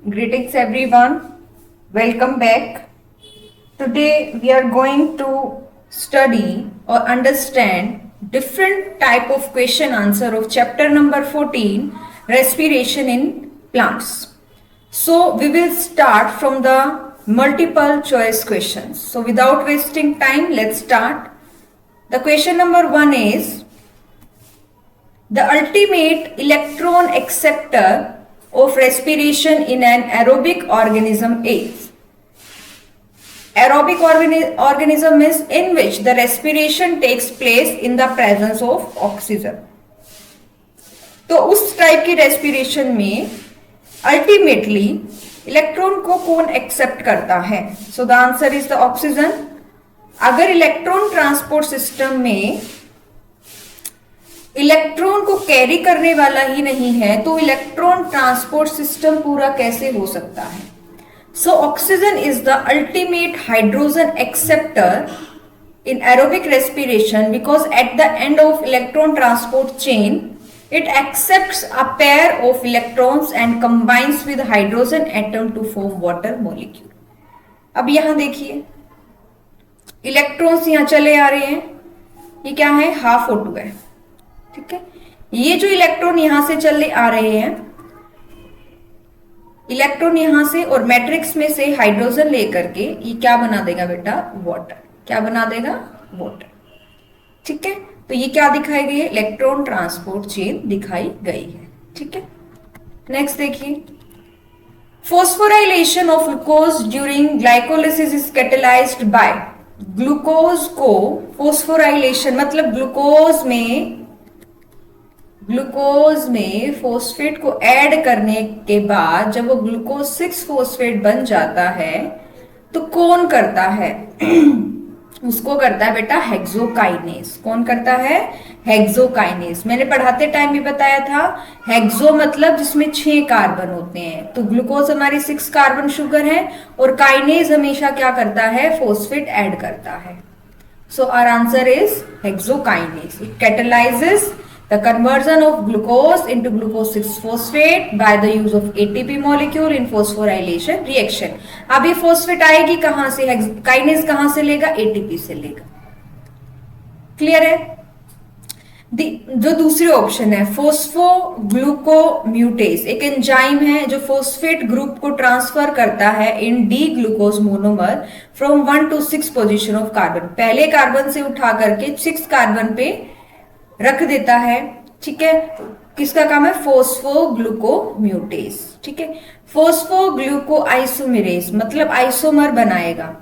Greetings everyone. Welcome back. Today we are going to study or understand different type of question answer of chapter number 14, respiration in plants. So we will start from the multiple choice questions. So without wasting time, let's start. The question number 1 is, the ultimate electron acceptor of respiration in an aerobic organism is. Aerobic organism is in which the respiration takes place in the presence of oxygen. तो उस type की respiration में ultimately electron को कौन accept करता है? So the answer is the oxygen. अगर electron transport system में इलेक्ट्रॉन को कैरी करने वाला ही नहीं है तो इलेक्ट्रॉन ट्रांसपोर्ट सिस्टम पूरा कैसे हो सकता है? So oxygen is the ultimate hydrogen acceptor in aerobic respiration because at the end of electron transport chain it accepts a pair of electrons and combines with hydrogen atom to form water molecule. अब यहां देखिए electrons यहां चले आ रहे हैं, ये क्या है? हाफ O2 है. ठीक है, ये जो इलेक्ट्रॉन यहां से चले आ रहे हैं, इलेक्ट्रॉन यहां से और मैट्रिक्स में से हाइड्रोजन लेकर के ये क्या बना देगा बेटा? वाटर. क्या बना देगा? वाटर. ठीक है, तो ये क्या दिखाई गई है? इलेक्ट्रॉन ट्रांसपोर्ट चेन दिखाई गई है. ठीक है, नेक्स्ट देखिए, phosphorylation of glucose during glycolysis is catalysed by. Glucose को फोस्फोराइलेशन मतलब ग्लूकोज में फोस्फेट को ऐड करने के बाद जब वो ग्लूकोज 6 फोस्फेट बन जाता है तो कौन करता है? उसको करता है बेटा हेक्सोकाइनेज. कौन करता है? हेक्सोकाइनेज. मैंने पढ़ाते टाइम भी बताया था, हेक्सो मतलब जिसमें 6 कार्बन होते हैं. तो ग्लूकोज हमारी 6 कार्बन शुगर है और काइनेज हमेशा क्या करता है? फोस्फेट ऐड करता है. So our answer is hexokinase. It catalyses the conversion of glucose into glucose 6-phosphate by the use of ATP molecule in phosphorylation reaction. अब ये फोस्फेट आएगी कहां से? काइनेज कहां से लेगा? ATP से लेगा. क्लियर है? जो दूसरे ऑप्शन है फोस्फोग्लूकोम्यूटेज, एक एंजाइम है जो फोस्फेट ग्रुप को ट्रांसफर करता है in D glucose monomer from 1 to 6 position of carbon. पहले कार्बन से उठा करके 6 कार्बन पे रख देता है. ठीक है, किसका काम है? फोस्फोग्लूकोम्यूटेज. ठीक है, फोस्फोग्लूको आइसोमेरेज मतलब आइसोमर बनाएगा.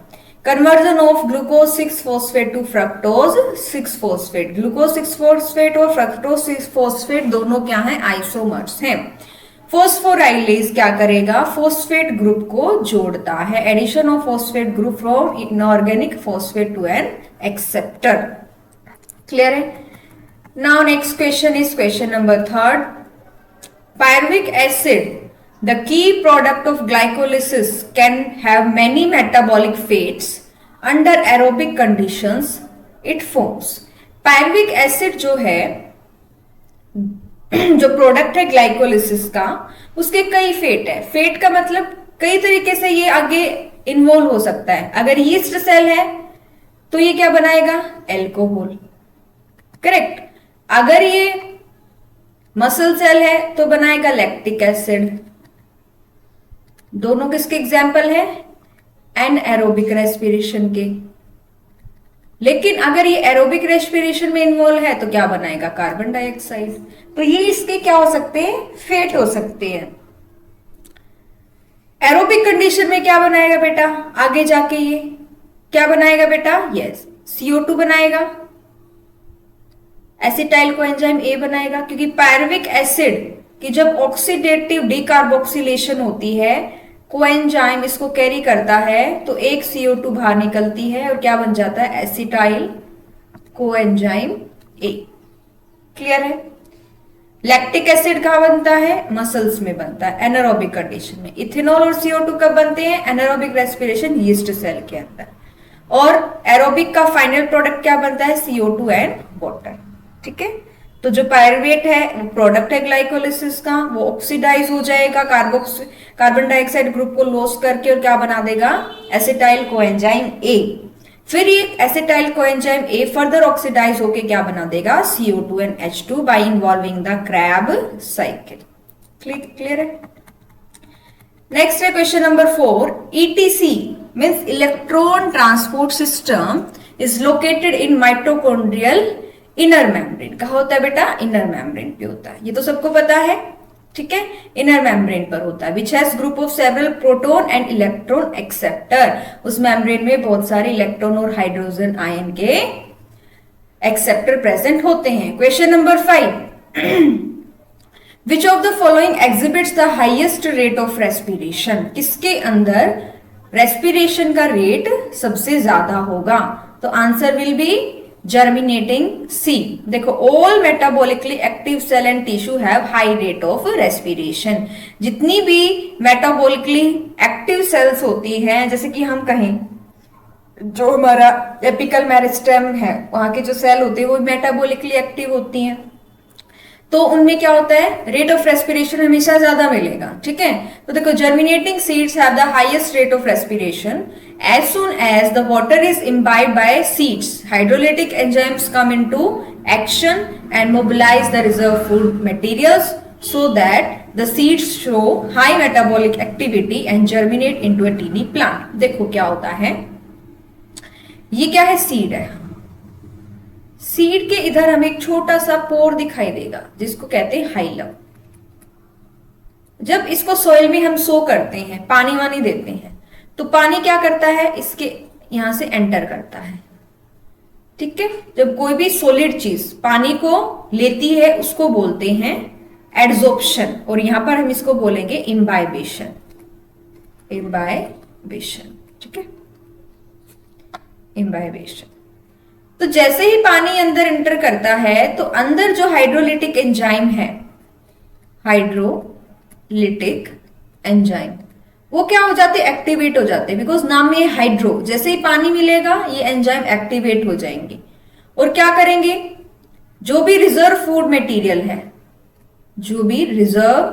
Conversion of glucose 6 phosphate to fructose 6 phosphate. Glucose 6 phosphate और फ्रक्टोज 6 फोस्फेट दोनों क्या हैं? आइसोमर्स हैं. फोस्फोराइलेज क्या करेगा? फोस्फेट ग्रुप को जोड़ता है. Addition of phosphate group from inorganic phosphate to an acceptor. Clear है? Now next question is question number 3. Pyruvic acid, the key product of glycolysis, can have many metabolic fates under aerobic conditions it forms. Pyruvic acid जो है जो product है glycolysis का, उसके कई fate है. Fate का मतलब कई तरीके से ये आगे इन्वॉल्व हो सकता है. अगर यीस्ट सेल है तो ये क्या बनाएगा? एल्कोहल. करेक्ट. अगर ये मसल सेल है तो बनाएगा लैक्टिक एसिड. दोनों किसके एग्जाम्पल है? एनएरोबिक रेस्पिरेशन के. लेकिन अगर ये एरोबिक रेस्पिरेशन में इन्वॉल्व है तो क्या बनाएगा? Carbon dioxide. तो ये इसके क्या हो सकते हैं? फेट हो सकते हैं. एरोबिक कंडीशन में क्या बनाएगा बेटा? आगे जाके ये क्या बनाएगा बेटा? यस, CO2 बनाएगा. एसिटाइल को एंजाइम ए बनाएगा, क्योंकि पायरुविक एसिड की जब ऑक्सीडेटिव डीकार्बोक्सिलेशन होती है कोएंजाइम इसको कैरी करता है तो एक CO2 बाहर निकलती है और क्या बन जाता है? एसिटाइल कोएंजाइम ए. क्लियर है? लैक्टिक एसिड कहां बनता है? मसल्स में बनता है एनारोबिक कंडीशन में. इथेनॉल और CO2 कब बनते हैं? एनारोबिक रेस्पिरेशन यीस्ट सेल के अंदर. और एरोबिक का फाइनल प्रोडक्ट क्या बनता है? CO2 and water. ठीक है, तो जो पायरुवेट है वो प्रोडक्ट है ग्लाइकोलिसिस का, वो ऑक्सीडाइज हो जाएगा कार्बन डाइऑक्साइड ग्रुप को लॉस करके, और क्या बना देगा, एसिटाइल कोएंजाइम ए। फिर ये acetyl coenzyme A further oxidise होके क्या बना देगा, CO2 and H2 by involving the Krebs cycle. Clear है। नेक्स्ट है question number 4, ETC means electron transport system is located in mitochondrial inner membrane. कहा होता है बेटा, इनर मेम्ब्रेन पे होता है, ये तो सबको पता है, ठीक है, इनर मेम्ब्रेन पर होता है, which has group of several proton and electron acceptor. उस मेम्ब्रेन में बहुत सारे इलेक्ट्रॉन और हाइड्रोजन आयन के एक्सेप्टर प्रेजेंट होते हैं। Question number 5, which of the following exhibits the highest rate of respiration. किसके अंदर रेस्पिरेशन का रेट सबसे ज्यादा होगा, तो answer will be germinating seed. देखो, all metabolically active cell and tissue have high rate of respiration. जितनी भी मेटाबॉलिकली एक्टिव सेल्स होती हैं, जैसे कि हम कहें जो हमारा एपिकल मेरिस्टेम है, वहां के जो सेल होते हैं वो मेटाबॉलिकली एक्टिव होती हैं, तो उनमें क्या होता है, रेट ऑफ रेस्पिरेशन हमेशा ज्यादा मिलेगा, ठीक है। तो देखो, germinating seeds have the highest rate of respiration as soon as the water is imbibed by seeds. Hydrolytic enzymes come into action and mobilize the reserve food materials so that the seeds show high metabolic activity and germinate into a teeny plant. देखो क्या होता है, ये क्या है, seed है। Seed के इधर हमें एक छोटा सा पोर दिखाई देगा जिसको कहते हैं हाइलम। जब इसको सॉइल में हम सो करते हैं, पानी वानी देते हैं, तो पानी क्या करता है, इसके यहां से एंटर करता है, ठीक है। जब कोई भी सॉलिड चीज पानी को लेती है उसको बोलते हैं एड्सॉर्प्शन, और यहां पर हम इसको बोलेंगे इम्बाइबेशन। इम्बाइबेशन, ठीक है, इम्बाइबेशन। तो जैसे ही पानी अंदर एंटर करता है तो अंदर जो हाइड्रोलिटिक एंजाइम है, हाइड्रोलिटिक एंजाइम, वो क्या हो जाते, एक्टिवेट हो जाते हैं, बिकॉज नाम में हाइड्रो, जैसे ही पानी मिलेगा ये एंजाइम एक्टिवेट हो जाएंगे और क्या करेंगे, जो भी रिजर्व फूड मटेरियल है, जो भी रिजर्व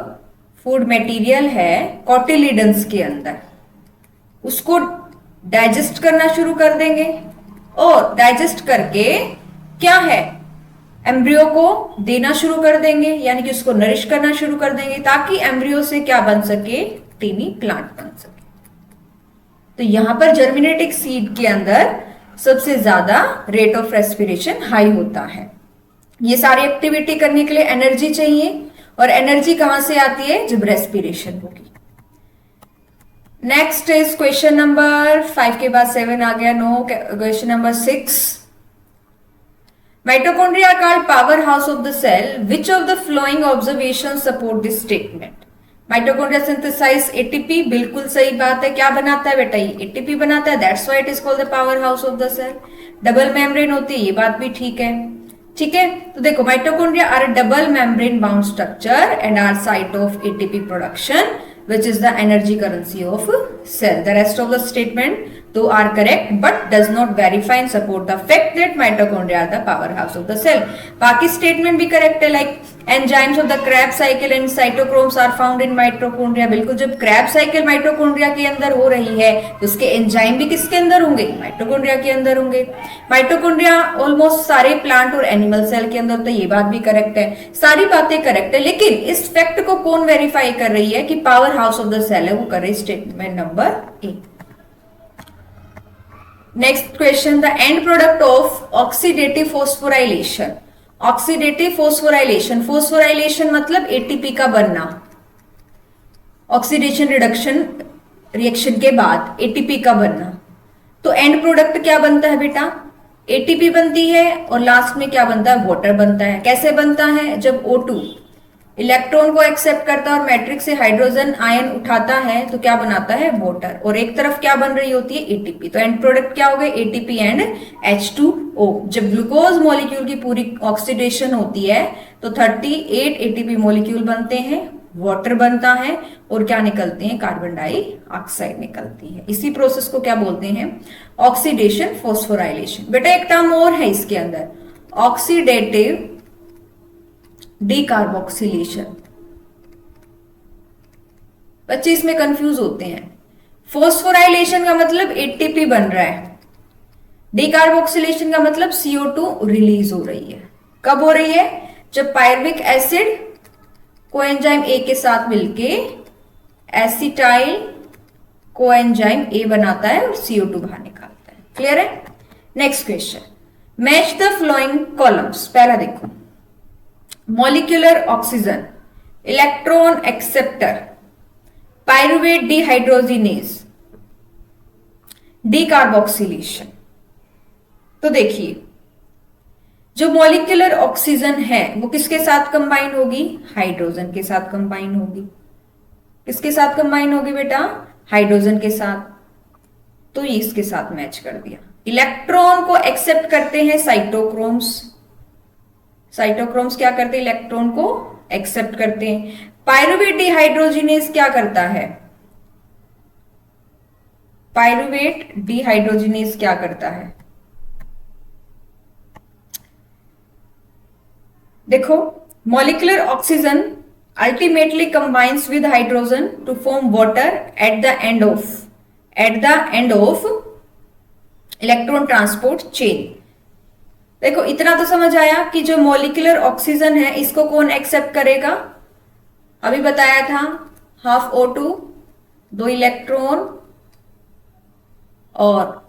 फूड मटेरियल है कोटिलिडन्स के अंदर, उसको डाइजेस्ट करना शुरू कर देंगे, और डाइजेस्ट करके क्या है, एम्ब्रियो को देना शुरू कर देंगे, यानी कि उसको नरिश करना शुरू कर देंगे, ताकि एम्ब्रियो से क्या बन सके, टीनी प्लांट बन सके। तो यहां पर जर्मिनेटिक सीड के अंदर सबसे ज्यादा रेट ऑफ रेस्पिरेशन हाई होता है। ये सारी एक्टिविटी करने के लिए एनर्जी चाहिए, और एनर्जी कहां से आती है, जब रेस्पिरेशन होगी। नेक्स्ट इज क्वेश्चन नंबर 5 के बाद 7 आ गया, no. Question number 6, mitochondria are called power house of the cell, which of the following observation support this statement. Mitochondria synthesise ATP, बिल्कुल सही बात है। क्या बनाता है बेटा, ये एटीपी बनाता है, that's why it is called the power house of the cell. Double membrane होती है, ये बात भी ठीक है, ठीक है। तो देखो, mitochondria are a double membrane bound structure and are site of ATP production which is the energy currency of cell. The rest of the statement though are correct but does not verify and support the fact that mitochondria are the powerhouse of the cell. बाकी statement भी correct है, like enzymes of the Krebs cycle and cytochromes are found in mitochondria. बिल्कुल, जब Krebs cycle mitochondria के अंदर हो रही है तो उसके एंजाइम भी किसके अंदर होंगे, माइटोकॉन्ड्रिया के अंदर होंगे। माइटोकॉन्ड्रिया ऑलमोस्ट सारे प्लांट और एनिमल सेल के अंदर, तो ये बात भी करेक्ट है, सारी बातें करेक्ट है। लेकिन इस फैक्ट को कौन वेरीफाई कर रही है कि power house of the cell है, वो कर रही statement number A. Next question, the end product of oxidative phosphorylation. Oxidative phosphorylation, phosphorylation मतलब एटीपी का बनना, ऑक्सीडेशन रिडक्शन रिएक्शन के बाद एटीपी का बनना। तो एंड प्रोडक्ट क्या बनता है बेटा, एटीपी बनती है, और लास्ट में क्या बनता है, वाटर बनता है। कैसे बनता है, जब O2 इलेक्ट्रॉन को एक्सेप्ट करता है और मैट्रिक्स से हाइड्रोजन आयन उठाता है तो क्या बनाता है, वाटर, और एक तरफ क्या बन रही होती है, एटीपी। तो एंड प्रोडक्ट क्या हो गए, एटीपी एंड H2O। जब ग्लूकोज मॉलिक्यूल की पूरी ऑक्सीडेशन होती है तो 38 एटीपी मॉलिक्यूल बनते हैं, वाटर बनता है, और क्या निकलते हैं, कार्बन डाइऑक्साइड निकलती है। इसी प्रोसेस को क्या बोलते हैं, ऑक्सीडेशन फॉस्फोराइलेशन। बेटा एक टर्म और है इसके अंदर, ऑक्सीडेटिव डीकार्बोक्सिलेशन। बच्चे इसमें कंफ्यूज होते हैं। फोस्फोराइलेशन का मतलब एटीपी बन रहा है, डीकार्बोक्सिलेशन का मतलब CO2 रिलीज हो रही है। कब हो रही है? जब पायरुविक एसिड कोएंजाइम ए के साथ मिलके एसिटाइल कोएंजाइम ए बनाता है और CO2 बाहर निकालता है। क्लियर है? Next question, match the flowing columns. पहला देखो, molecular oxygen, electron acceptor, pyruvate dehydrogenase, decarboxylation. तो देखिए, जो मॉलिक्यूलर ऑक्सीजन है वो किसके साथ कंबाइन होगी? हाइड्रोजन के साथ कंबाइन होगी। किसके साथ कंबाइन होगी बेटा? हाइड्रोजन के साथ। तो ये इसके साथ मैच कर दिया। इलेक्ट्रॉन को एक्सेप्ट करते हैं साइटोक्रोम्स। साइटोक्रोम्स क्या करते हैं? इलेक्ट्रॉन को एक्सेप्ट करते हैं। पायरुवेट डिहाइड्रोजिनेज क्या करता है? पायरुवेट डिहाइड्रोजिनेज क्या करता है? देखो, molecular oxygen ultimately combines with hydrogen to form water at the end of electron transport chain. देखो, इतना तो समझ आया कि जो मॉलिक्यूलर ऑक्सीजन है इसको कौन एक्सेप्ट करेगा? अभी बताया था, हाफ O2, 2 इलेक्ट्रॉन और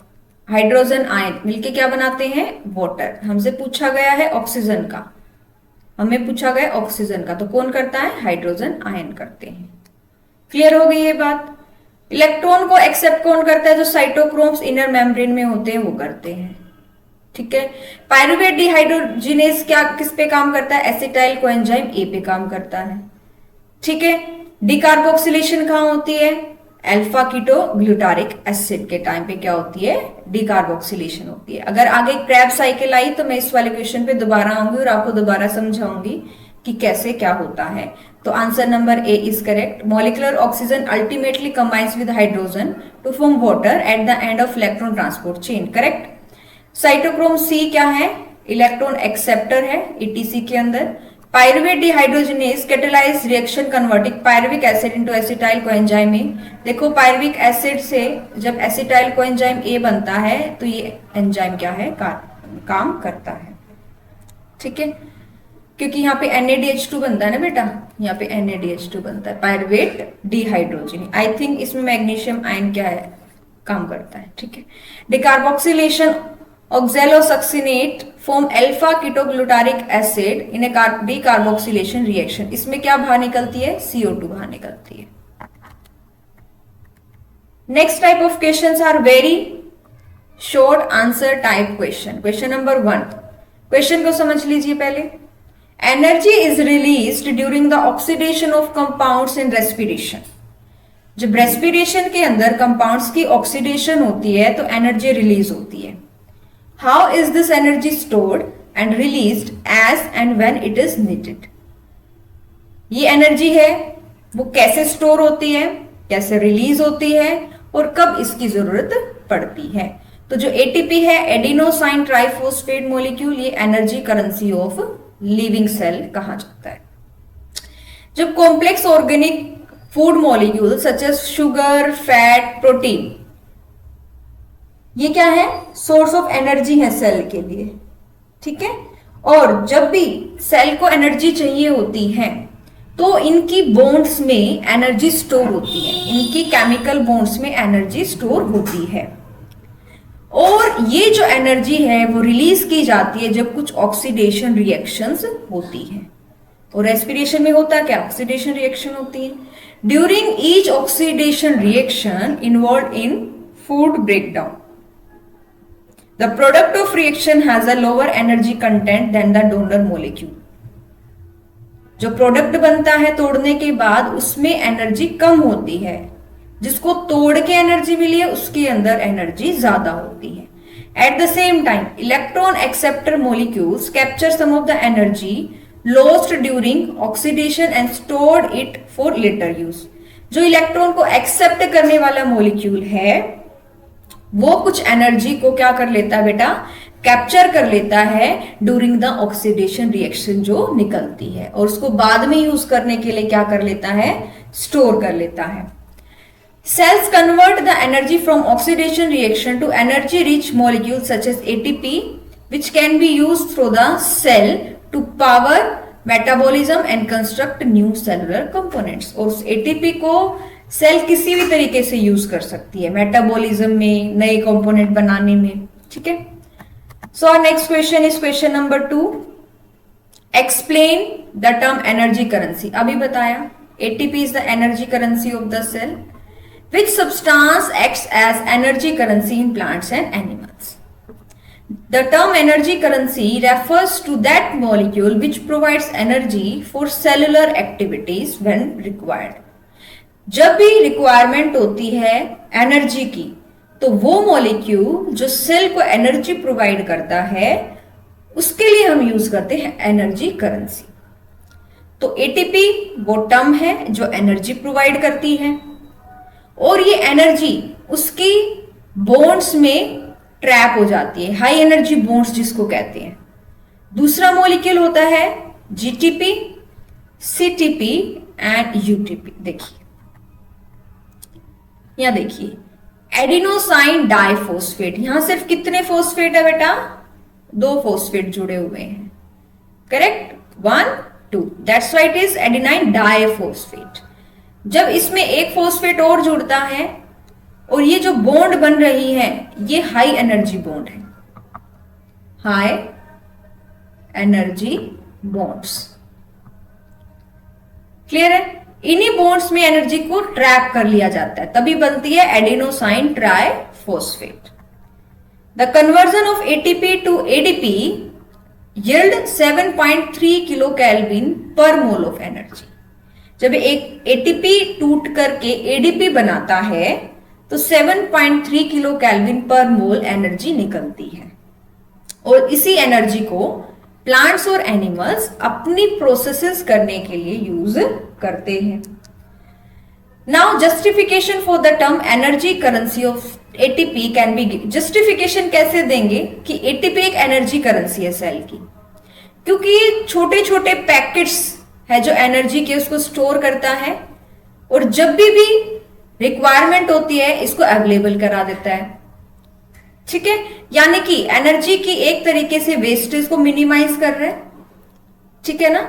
हाइड्रोजन आयन मिलके क्या बनाते हैं? वाटर। हमसे पूछा गया है ऑक्सीजन का, हमें पूछा गया ऑक्सीजन का, तो कौन करता है? हाइड्रोजन आयन करते हैं। क्लियर हो गई ये बात? इलेक्ट्रॉन को एक्सेप्ट कौन करता है? जो साइटोक्रोम्स इनर मेम्ब्रेन में होते हैं वो करते हैं। ठीक है। पायरुवेट डिहाइड्रोजिनेज क्या किस पे काम करता है? एसिटाइल कोएंजाइम ए पे काम करता है। ठीक है। डीकार्बोक्सिलेशन कहां होती है? अल्फा कीटो ग्लूटारिक एसिड के टाइम पे क्या होती है? डीकार्बोक्सिलेशन होती है। अगर आगे क्रैब साइकिल आई तो मैं इस वाले क्वेश्चन पे दोबारा आऊंगी और आपको दोबारा समझाऊंगी कि कैसे क्या होता है। तो answer number A is correct. Molecular oxygen ultimately combines with hydrogen to form water at the end of electron transport chain. Correct. Cytochrome C क्या है? इलेक्ट्रॉन एक्सेप्टर है ईटीसी के अंदर। Pyruvate dehydrogenase catalyse reaction converting pyruvic acid into acetyl coenzyme A. देखो, pyruvic acid से जब acetyl coenzyme ए बनता है तो ये एंजाइम क्या है? काम करता है। ठीक है, क्योंकि यहाँ पे NaDH2 बनता है ना बेटा, यहाँ पे NaDH2 बनता है, पायरुवेट डिहाइड्रोजिनेज। आई थिंक इसमें मैग्नीशियम आयन क्या है? काम करता है। ठीक है। Decarboxylation oxalosuccinate form alpha ketoglutaric acid in a decarboxylation reaction. इसमें क्या बाहर निकलती है? CO2 बाहर निकलती है। Next type of questions are very short answer type question. Question number 1, question को समझ लीजिए पहले। Energy is released during the oxidation of compounds in respiration. जब रेस्पिरेशन के अंदर कंपाउंड्स की ऑक्सीडेशन होती है तो एनर्जी रिलीज होती है। How is this energy stored and released as and when it is needed? ये एनर्जी है वो कैसे स्टोर होती है, कैसे रिलीज होती है और कब इसकी जरूरत पड़ती है? तो जो एटीपी है, एडिनोसाइन ट्राइफॉस्फेट मॉलिक्यूल, ये energy currency of living cell कहा जाता है। जब complex organic food molecule such as sugar, fat, protein, ये क्या है? सोर्स ऑफ एनर्जी है सेल के लिए। ठीक है। और जब भी सेल को एनर्जी चाहिए होती है तो इनकी बॉन्ड्स में एनर्जी स्टोर होती है, इनकी केमिकल बॉन्ड्स में एनर्जी स्टोर होती है। और ये जो एनर्जी है वो रिलीज की जाती है जब कुछ ऑक्सीडेशन रिएक्शंस होती हैं। और रेस्पिरेशन में होता है क्या? ऑक्सीडेशन रिएक्शन होती है। During each oxidation reaction involve in food breakdown, the product of reaction has a lower energy content than the donor molecule। जो प्रोडक्ट बनता है तोड़ने के बाद उसमें एनर्जी कम होती है, जिसको तोड़ के एनर्जी मिली है उसके अंदर एनर्जी ज्यादा होती है। At the same time electron acceptor molecules capture some of the energy lost during oxidation and stored it for later use. जो इलेक्ट्रॉन को एक्सेप्ट करने वाला मोलिक्यूल है वो कुछ एनर्जी को क्या कर लेता है बेटा? कैप्चर कर लेता है ड्यूरिंग द ऑक्सीडेशन रिएक्शन जो निकलती है, और उसको बाद में यूज करने के लिए क्या कर लेता है, स्टोर कर लेता है। Cells convert the energy from oxidation reaction to energy rich molecules such as ATP, which can be used through the cell to power metabolism and construct new cellular components। और उस ATP को cell किसी भी तरीके से use कर सकती है, मेटाबॉलिज्म में, नए कंपोनेंट बनाने में, ठीक है। So our next question is question number 2। Explain the term energy currency. अभी बताया ATP is the energy currency of the cell. Which substance acts as energy currency in plants and animals? The term energy currency refers to that molecule which provides energy for cellular activities when required। जब भी requirement होती है energy की, तो वो molecule जो cell को energy provide करता है, उसके लिए हम यूज करते हैं एनर्जी करेंसी। तो एटीपी वो टर्म है जो एनर्जी प्रोवाइड करती है, और ये एनर्जी उसकी बॉन्ड्स में ट्रैप हो जाती है, हाई एनर्जी बॉन्ड्स जिसको कहते हैं। दूसरा मॉलिक्यूल होता है जीटीपी, सीटीपी एंड यूटीपी। देखिए यहां देखिए एडिनोसाइन डाइफॉस्फेट, यहां सिर्फ कितने फॉस्फेट है बेटा, 2 फॉस्फेट जुड़े हुए हैं, correct, 1 2, that's why it is adenine diphosphate. जब इसमें एक फॉस्फेट और जुड़ता है और ये जो बॉन्ड बन रही है ये हाई एनर्जी बॉन्ड है, हाई एनर्जी बॉन्ड्स, क्लियर है। इन्हीं बॉन्ड्स में एनर्जी को ट्रैप कर लिया जाता है, तभी बनती है adenosine triphosphate. The conversion of ATP to ADP yield 7.3 kilo kelvin per mole of energy. जब एक एटीपी टूट करके एडीपी बनाता है तो 7.3 किलो कैल्विन पर मोल एनर्जी निकलती है, और इसी एनर्जी को प्लांट्स और एनिमल्स अपनी प्रोसेसेस करने के लिए यूज करते हैं। Now justification for the term energy currency of ATP can be given. Justification कैसे देंगे कि एटीपी एक एनर्जी करेंसी है सेल की, क्योंकि ये छोटे छोटे पैकेट्स है जो एनर्जी के उसको स्टोर करता है, और जब भी रिक्वायरमेंट होती है इसको अवेलेबल करा देता है, ठीक है। यानी कि एनर्जी की एक तरीके से वेस्टेज को मिनिमाइज कर रहा है, ठीक है ना।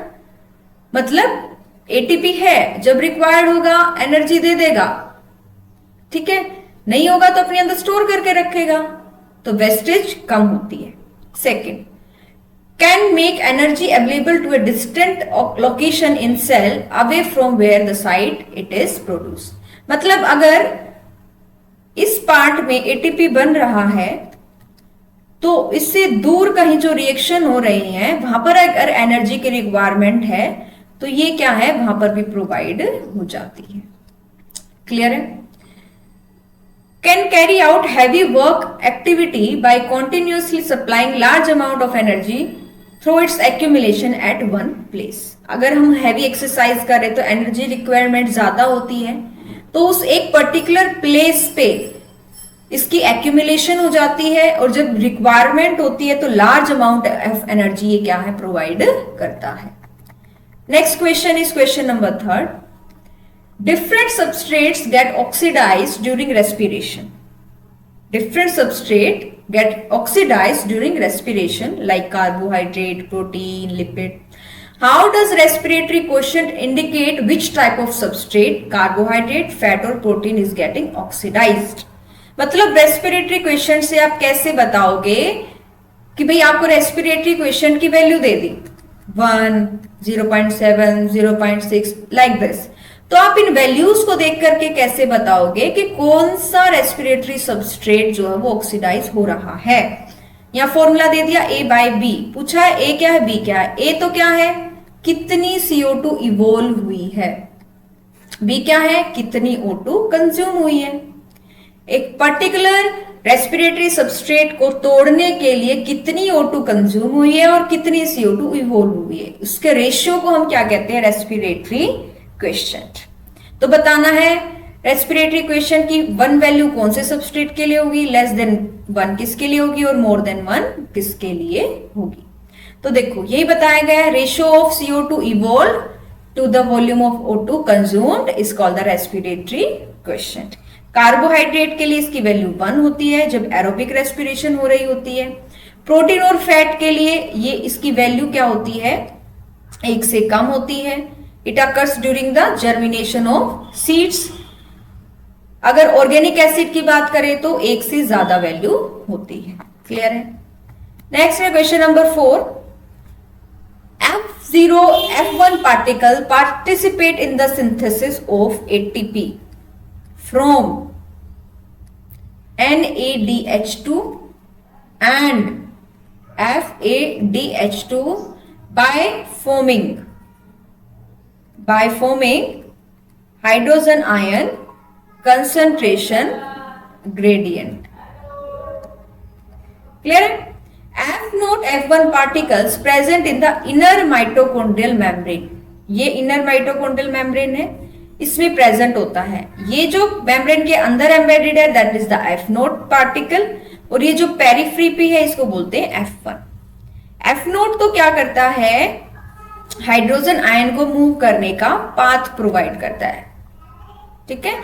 मतलब एटीपी है, जब रिक्वायर्ड होगा एनर्जी दे देगा, ठीक है, नहीं होगा तो अपने अंदर स्टोर करके रखेगा, तो वेस्टेज कम होती है। Second, can make energy available to a distant location in cell away from where the site it is produced। मतलब अगर इस पार्ट में एटीपी बन रहा है तो इससे दूर कहीं जो रिएक्शन हो रही है वहां पर अगर एनर्जी की रिक्वायरमेंट है तो ये क्या है, वहां पर भी प्रोवाइड हो जाती है, क्लियर है। Can carry out heavy work activity by continuously supplying large amount of energy through its accumulation at one place। अगर हम हैवी एक्सरसाइज करें तो एनर्जी रिक्वायरमेंट ज्यादा होती है, तो उस एक पर्टिकुलर प्लेस पे इसकी एक्यूमुलेशन हो जाती है, और जब रिक्वायरमेंट होती है तो लार्ज अमाउंट ऑफ एनर्जी ये क्या है, प्रोवाइड करता है। Next question is question number 3। Different substrates get oxidized during respiration. Different substrate get oxidized during respiration like carbohydrate, protein, lipid. How does respiratory quotient indicate which type of substrate, carbohydrate, fat or protein is getting oxidized? मतलब respiratory question से आप कैसे बताओगे कि भाई आपको respiratory question की value they the 1, 0.7, 0.6 like this, तो आप इन वैल्यूज को देख करके कैसे बताओगे कि कौन सा रेस्पिरेटरी सबस्ट्रेट जो है वो ऑक्सीडाइज हो रहा है। या फॉर्मूला दे दिया A/B, पूछा है A क्या है B क्या है। A तो क्या है, कितनी CO2 इवोल्व हुई है, B क्या है, कितनी O2 कंज्यूम हुई है। एक पर्टिकुलर रेस्पिरेटरी सबस्ट्रेट को तोड़ने के लिए कितनी O2 कंज्यूम हुई है और कितनी CO2 इवोल्व हुई है, उसके रेशियो को हम क्या कहते हैं, रेस्पिरेटरी क्वेश्चन। तो बताना है रेस्पिरेटरी क्वेश्चन की 1 वैल्यू कौन से सबस्ट्रेट के लिए होगी, लेस देन वन किसके लिए होगी और मोर देन वन किसके लिए होगी। तो देखो यही बताया गया है, ratio of CO2 evolve to the volume of O2 consumed is called the respiratory question. Carbohydrate के लिए इसकी वैल्यू 1 होती है जब एरोबिक रेस्पिरेशन हो रही होती है। प्रोटीन और फैट के लिए ये इसकी वैल्यू क्या होती है, 1 से कम होती है। It occurs during the germination of seeds. अगर ऑर्गेनिक एसिड की बात करें तो 1 से ज्यादा वैल्यू होती है। क्लियर है। नेक्स्ट है question number 4। F0 F1 particle participate in the synthesis of ATP from NADH2 and FADH2 by forming hydrogen ion concentration gradient. Clear? F0 F1 particles present in the inner mitochondrial membrane. ये inner mitochondrial membrane है, इसमें present होता है। ये जो membrane के अंदर embedded है that is the F0 particle, और ये जो पेरिफ्री पे है इसको बोलते हैं F1। F0 तो क्या करता है, हाइड्रोजन आयन को मूव करने का पाथ प्रोवाइड करता है, ठीक है।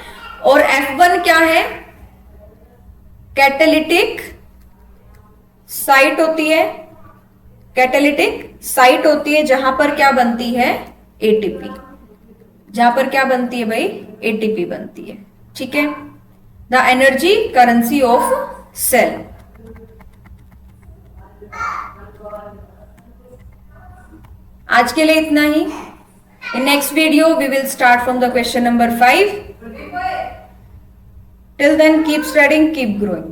और F1 क्या है, कैटालिटिक साइट होती है, कैटालिटिक साइट होती है जहां पर क्या बनती है, एटीपी। जहां पर क्या बनती है भाई, एटीपी बनती है, ठीक है। The energy currency of cell. आज के लिए इतना ही। In next video we will start from the question number 5। Till then keep studying, keep growing.